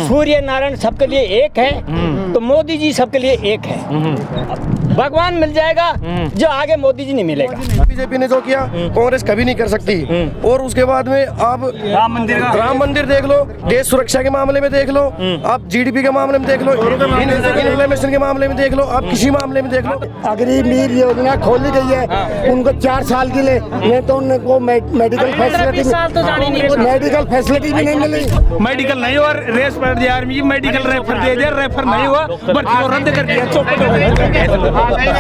सूर्य नारायण सबके लिए एक है, तो मोदी जी सबके लिए एक है। भगवान मिल जाएगा जो आगे मोदी जी नहीं मिलेगा। बीजेपी ने जो किया कांग्रेस कभी नहीं कर सकती। और उसके बाद में आप राम मंदिर देख लो, देश सुरक्षा के मामले में देख लो, आप जीडीपी के मामले में देख लो, इन्फ्लेमेशन के मामले में देख लो, आप किसी मामले में देख लो। अग्निवीर योजना खोली गई है उनको 4 साल के लिए, नहीं तो उनको मेडिकल फैसिलिटी भी नहीं मिली। मेडिकल नहीं हुआ, रेस पर दिया आर्मी, मेडिकल रेफर दे दिया, रेफर नहीं हुआ, भर्ती को रद्द कर दिया।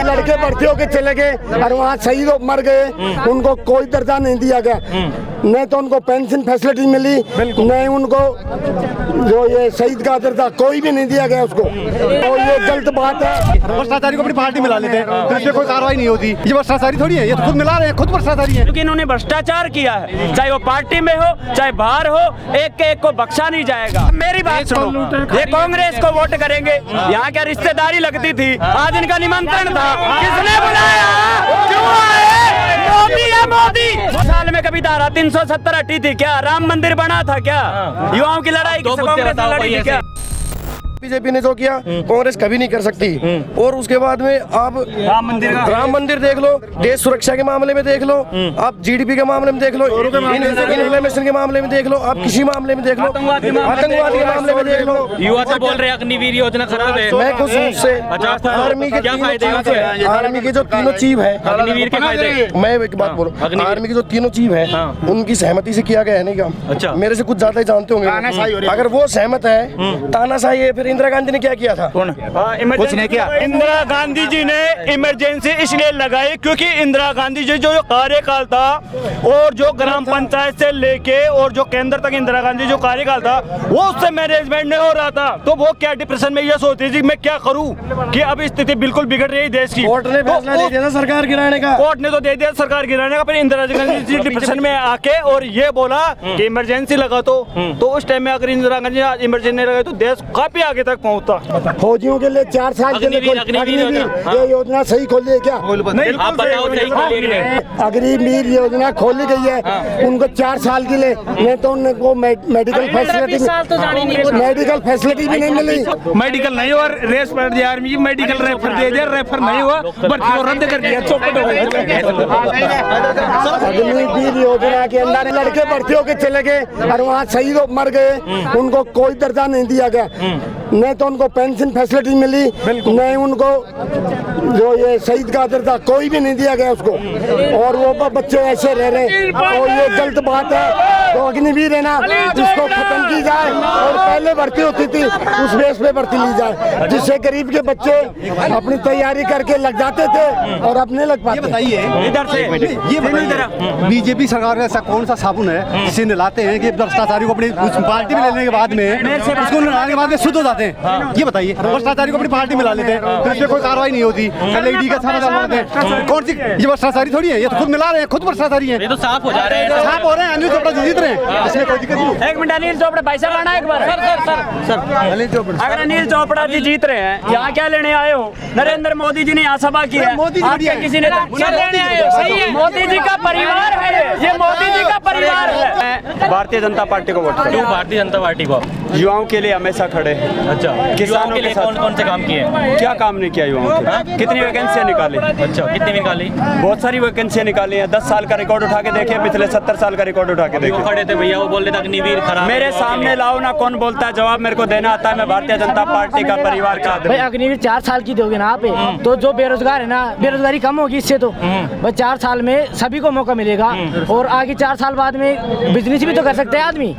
लड़के भर्ती होके चले गए और वहाँ शहीद मर गए, उनको कोई दर्जा नहीं दिया गया, नहीं तो उनको पेंशन फैसिलिटी मिली, नहीं उनको जो ये शहीद का दर्जा कोई भी नहीं दिया गया उसको। और ये गलत बात है। भ्रष्टाचारी को अपनी पार्टी मिला लेते हैं तो इसमें कोई कार्रवाई नहीं होती। ये भ्रष्टाचारी थोड़ी है, ये तो खुद मिला रहे हैं, खुद भ्रष्टाचारी है। क्योंकि इन्होंने भ्रष्टाचार किया है, चाहे वो पार्टी में हो चाहे बाहर हो, एक के एक को बख्शा नहीं जाएगा। मेरी बात सुनो, ये कांग्रेस को वोट करेंगे, यहाँ क्या रिश्तेदारी लगती थी, आज इनका निमंत्रण था, किसने बुलाया, क्यों आए? मोदी है मोदी। साल में कभी धारा 370 हटी थी क्या? राम मंदिर बना था क्या? युवाओं की लड़ाई कांग्रेस ने लड़ी थी क्या? बीजेपी ने जो किया कांग्रेस कभी नहीं कर सकती। और उसके बाद में आप राम मंदिर देख लो, देश सुरक्षा के मामले में देख लो, आप जीडीपी के मामले में देख लो, इन्फ्लेमेशन के मामले में देख लो, आप किसी मामले में देख लो, आतंकवाद के मामले में देख लो। युवा तो बोल रहे हैं अग्निवीर योजना खराब है। मैं खुद उससे आर्मी के जो तीनों चीफ है, अग्निवीर के फायदे, मैं एक बात बोलूं, आर्मी की जो तीनों चीफ है उनकी सहमति से किया गया है नहीं काम। अच्छा, मेरे से कुछ ज्यादा ही जानते होंगे। अगर वो सहमत है, तानाशाही है, फिर इंदिरा गांधी ने क्या किया था? कुछ नहीं किया। इंदिरा गांधी जी ने इमरजेंसी इसलिए लगाई क्योंकि इंदिरा गांधी जी जो कार्यकाल था और जो ग्राम पंचायत से लेके और जो केंद्र तक इंदिरा गांधी जो कार्यकाल था वो उससे मैनेजमेंट नहीं हो रहा था, तो वो क्या डिप्रेशन में ये सोचती थी मैं क्या करूं कि अब स्थिति बिल्कुल बिगड़ रही है देश की। कोर्ट ने फैसला दे दिया सरकार गिराने का, कोर्ट ने तो दे दिया सरकार गिराने का, फिर इंदिरा गांधी जी डिप्रेशन में आके और ये बोला कि इमरजेंसी लगा तो उस टाइम में अगर इंदिरा गांधी इमरजेंसी लगाई तो देश काफी आगे तक पहुंचता। फौजियों के लिए 4 साल के लिए ये योजना सही खोली है क्या? आप बताओ सही खोली है। अग्निवीर योजना खोली गई है उनको 4 साल के लिए, नहीं तो उनको मेडिकल फैसिलिटी भी नहीं मिली। मेडिकल नहीं हुआ, रेस पर दिया आर्मी, मेडिकल रेफर दे दिया, रेफर नहीं हुआ, भर्ती को रद्द कर दिया। अग्निवीर योजना के अंदर लड़के भर्ती होके चले गए और वहाँ शहीद मर गए, उनको कोई दर्जा नहीं दिया गया, नहीं तो उनको पेंशन फैसिलिटी मिली, नहीं उनको जो ये शहीद का दर्जा कोई भी नहीं दिया गया उसको। और वो बच्चे ऐसे रह रहे हैं, और ये गलत बात है। तो अग्निवीर है ना, इसको खत्म की जाए और पहले भर्ती होती थी उस बेस पे भर्ती ली जाए, जिससे गरीब के बच्चे अपनी तैयारी करके लग जाते थे और अपने लग पाते। बताइए इधर से ये बीजेपी सरकार का ऐसा कौन सा साबुन है जिसे नहलाते हैं कि भ्रष्टाचारी को अपनी पार्टी में लेने के बाद में उसको नहलाने के बाद में शुद्ध हो जाते हैं? ये बताइए, भ्रष्टाचारी को अपनी पार्टी में ला लेते हैं तो इसमें कोई कार्रवाई नहीं होती। ईडी का कौन सी ये भ्रष्टाचारी थोड़ी है, ये तो खुद मिला रहे हैं, खुद भ्रष्टाचारी है। ये तो साफ हो जा रहे हैं, साफ हो रहे हैं। अनिल चोपड़ा जीत रहे हैं, इसमें कोई दिक्कत नहीं। एक मिनट, अनिल चोपड़ा भाई साहब आना एक बार। सर अगर अनिल चोपड़ा जी जीत रहे हैं, यहाँ क्या लेने आए हो? नरेंद्र मोदी जी ने यहाँ सभा की है, आपके किसी ने लेने आए हो? मोदी जी का परिवार है ये मोदी जी का परिवार है। भारतीय जनता पार्टी को वोट। क्यों भारतीय जनता पार्टी को? युवाओं के लिए हमेशा खड़े हैं। अच्छा, किसानों के लिए कौन कौन से काम किए? क्या काम नहीं किया युवाओं के? कितनी वैकेंसियां निकाली? अच्छा, कितनी निकाली? बहुत सारी वैकेंसियां निकाली हैं। 10 साल का रिकॉर्ड उठा के देखिए, पिछले 70 साल का रिकॉर्ड उठा के देखिए। खड़े थे भैया, वो बोल रहे थे अग्निवीर खराब। मेरे सामने लाओ ना, कौन बोलता है, जवाब मेरे को देना आता है। मैं भारतीय जनता पार्टी का परिवार का आदमी। भाई अग्निवीर 4 साल की दोगे ना आप, तो जो बेरोजगार है ना, बेरोजगारी कम होगी इससे। तो भाई 4 साल में सभी को मौका मिलेगा और आगे 4 साल बाद में बिजनेस भी तो कर सकते हैं आदमी।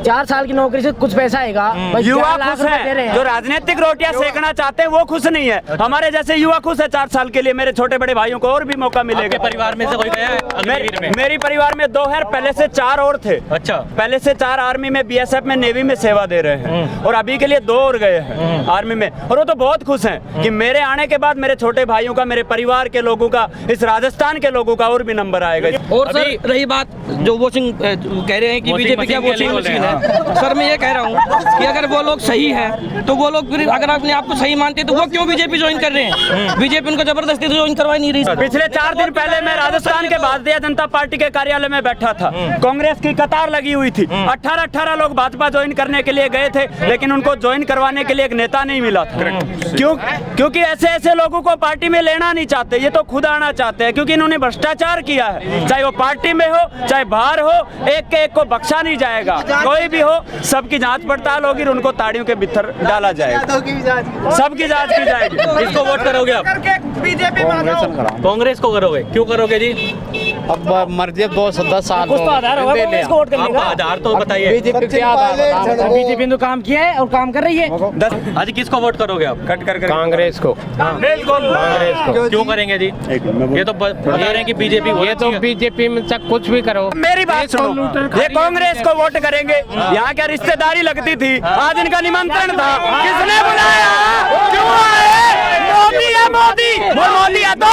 4 साल की नौकरी से कुछ पैसा आएगा। युवा खुश है, जो राजनीतिक रोटियां सेकना चाहते हैं वो खुश नहीं है। हमारे जैसे युवा खुश है 4 साल के लिए। मेरे छोटे बड़े भाइयों को और भी मौका मिलेगा। परिवार में से कोई गया है अग्निवीर में? मेरी परिवार में 2 है, पहले से 4 और थे। अच्छा, पहले से 4 आर्मी में, बीएसएफ में, नेवी में सेवा दे रहे हैं और अभी के लिए 2 और गए हैं आर्मी में। और वो तो बहुत खुश हैं कि मेरे आने के बाद मेरे छोटे भाइयों का, मेरे परिवार के लोगों का, इस राजस्थान के लोगों का और भी नंबर आएगा। और सर रही बात जो वोटिंग कह रहे हैं कि बीजेपी क्या वोटिंग मशीन है, सर मैं ये कह रहा हूँ कि अगर वो लोग सही है हैं तो वो लोग फिर अगर अपने आप को सही मानते तो वो क्यों बीजेपी ज्वाइन कर रहे हैं? बीजेपी उनको जबरदस्ती तो ज्वाइन करवा नहीं रही। पिछले 4 दिन पहले मैं राजस्थान के भारतीय जनता पार्टी के कार्यालय में बैठा था। कांग्रेस की कतार लगी हुई थी। 18 लोग भाजपा ज्वाइन करने के लिए गए थे, लेकिन उनको ज्वाइन करवाने के लिए एक नेता नहीं मिला था। क्योंकि ऐसे लोगों को पार्टी में लेना नहीं चाहते, ये तो खुद आना चाहते हैं, क्योंकि इन्होंने भ्रष्टाचार किया है। चाहे वो पार्टी में हो चाहे बाहर हो, एक को बख्शा नहीं जाएगा। कोई भी हो, सबकी जांच पड़ताल होगी, उनको ताड़ियों के भीतर डाला जाएगा, सबकी जांच की जाएगी। किसको वोट करोगे आप? कांग्रेस को करोगे? क्यों करोगे जी? अब मर्जी 10 साल कुछ तो आधार होगा कांग्रेस को वोट करने आपका का। आधार तो बताइए। बीजेपी ने तो काम किया है और काम कर रही है। आज किसको वोट करोगे आप? कांग्रेस को। क्यों करेंगे जी? ये तो बता रहे हैं कि बीजेपी, ये तो बीजेपी में तक कुछ भी करो। मेरी बात सुनो, ये कांग्रेस को वोट करेंगे। यहाँ क्या रिश्तेदारी लगती थी, आज इनका निमंत्रण था, किसने बुलाया? क्यों आए? मोदी है, मोदी है तो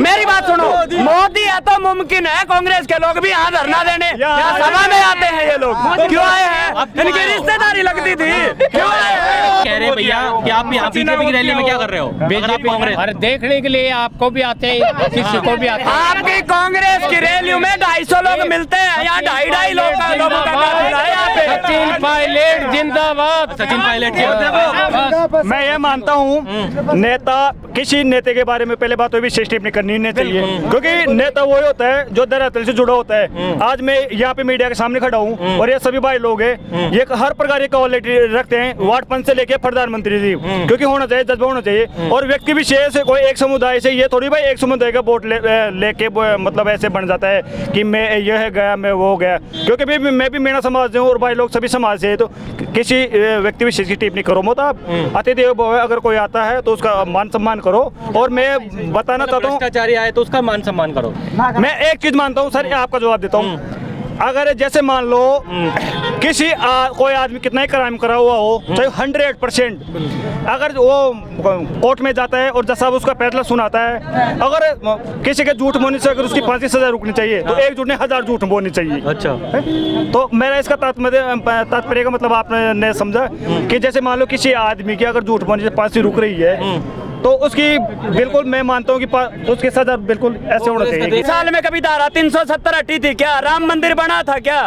मेरी बात सुनो, मोदी है तो मुमकिन है कांग्रेस के लोग भी यहाँ धरना देने यहाँ सभा में आते हैं। ये लोग क्यों आए हैं? इनकी रिश्तेदारी लगती थी, क्यों आए हैं? कह रहे भैया कि आप यहाँ बीजेपी की रैली में क्या कर रहे हो? अगर आप कांग्रेस, अरे देखने के लिए आपको भी आते हैं, किसी को भी आते हैं। आपकी कांग्रेस की रैलियों में 250 लोग मिलते हैं, यहाँ 2.5 लोगों का काफिला है यहाँ पे। सचिन पायलट जिंदाबाद। सचिन पायलट के मैं ये मानता हूँ, नेता, किसी नेता के बारे में पहले बात तो विशेष टिप्पणी करनी नहीं चाहिए, क्योंकि नेता वो होता है जो धरातल से जुड़ा होता है। आज मैं यहाँ पे मीडिया के सामने खड़ा हूँ और ये सभी भाई लोग हैं, ये हर प्रकार की क्वालिटी रखते हैं, वार्ड पंच से लेके प्रधानमंत्री जी, क्योंकि होना चाहिए, जज्बा होना चाहिए। और व्यक्ति विशेष से कोई एक समुदाय से, ये थोड़ी भाई एक समुदाय का वोट लेके मतलब ऐसे बन जाता है कि मैं यह गया मैं वो गया, क्योंकि मैं भी मेरा समाज से हूँ और भाई लोग सभी समाज से है। तो किसी व्यक्ति विशेष की टिप्पणी करो मत आप। अतिथि देवो भव, अगर कोई आता है तो उसका मान सम्मान करो। और मैं बताना चाहता हूँ, भ्रष्टाचारी आए तो उसका मान सम्मान करो। मैं एक चीज मानता हूँ सर, आपका जवाब देता हूँ। अगर जैसे मान लो किसी कोई आदमी कितना ही क्राइम करा हुआ हो, चाहे 100%, अगर वो कोर्ट में जाता है और जज साहब उसका फैसला सुनाता है, अगर किसी के झूठ बोलने से अगर उसकी फांसी की सजा रुकनी चाहिए तो एक झूठ ने 1000 झूठ बोलनी चाहिए। अच्छा, तो मेरा इसका तात्पर्य का मतलब आपने समझा कि जैसे मान लो किसी आदमी की अगर झूठ बोलने से फांसी रुक रही है तो उसकी बिल्कुल मैं मानता हूँ कि उसके साथ बिल्कुल ऐसे होना चाहिए। साल में कभी धारा 370 हटी थी क्या? राम मंदिर बना था क्या?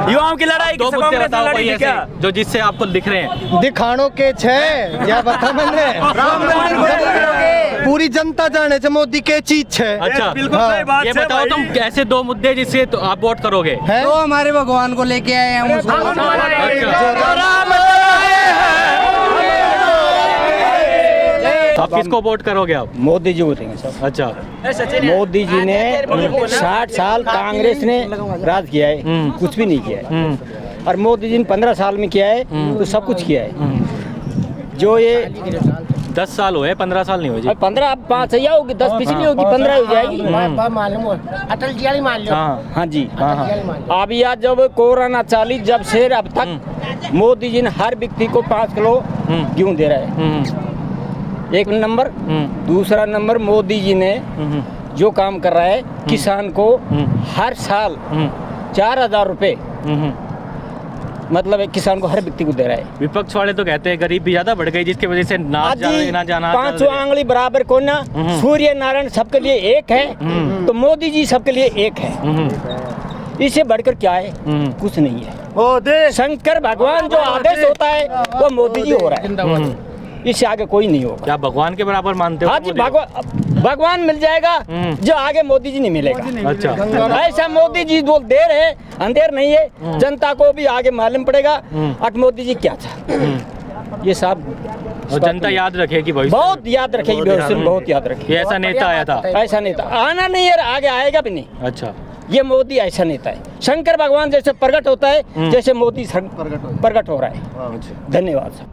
युवाओं की लड़ाई दो मुद्दे बताओ कोई ऐसे जो जिससे आपको दिख रहे हैं। दिखानो के छे या बता मैंने पूरी जनता जाने से मोदी के चीज छे। अच्छा, बिल्कुल सही बात। ये बताओ तुम ऐसे 2 मुद्दे जिससे तो आप वोट करोगे? तो हमारे भगवान को लेके आए हैं आप किसको वोट करोगे आप? मोदी जी को देंगे सर। अच्छा, मोदी जी ने 60 साल कांग्रेस ने राज किया है, कुछ भी नहीं किया है। और मोदी जी ने 15 साल में किया है तो सब कुछ किया है। जो ये 10 साल हुए, 15 साल नहीं हुए जी। 15 5 या होगी, 10 पिछली होगी, 15 हो जाएगी। अटल जी वाली मान लो। हाँ जी, अब यह जब कोरोना चाली जब से अब तक मोदी जी ने हर व्यक्ति को 5 किलो गेहूँ दे रहा है, एक नंबर। दूसरा नंबर, मोदी जी ने जो काम कर रहा है, किसान को हर साल 4000 रुपए मतलब एक किसान को हर व्यक्ति को दे रहा है। विपक्ष वाले तो कहते हैं गरीबी ज्यादा बढ़ गई जिसकी वजह से ना जाना 5 आंगली बराबर को ना, सूर्य नारायण सबके लिए एक है तो मोदी जी सबके लिए एक है। इससे बढ़कर क्या है? कुछ नहीं है। शंकर भगवान जो आदेश होता है वो मोदी जी हो रहा है, इससे आगे कोई नहीं होगा। क्या भगवान के बराबर मानते हो? हाँ जी, भगवान मिल जाएगा जो आगे मोदी जी नहीं मिलेगा। अच्छा, ऐसा मोदी जी बोल देर है अंधेर नहीं है, जनता को भी आगे मालूम पड़ेगा अब मोदी जी क्या था। ये सब और जनता याद रखेगी, बहुत याद रखेगी, बहुत याद रखेगी। ऐसा नेता आया था, ऐसा नेता आना नहीं है, आगे आएगा भी नहीं। अच्छा, ये मोदी ऐसा नेता है। शंकर भगवान जैसे प्रकट होता है, जैसे मोदी प्रकट हो रहा है। धन्यवाद।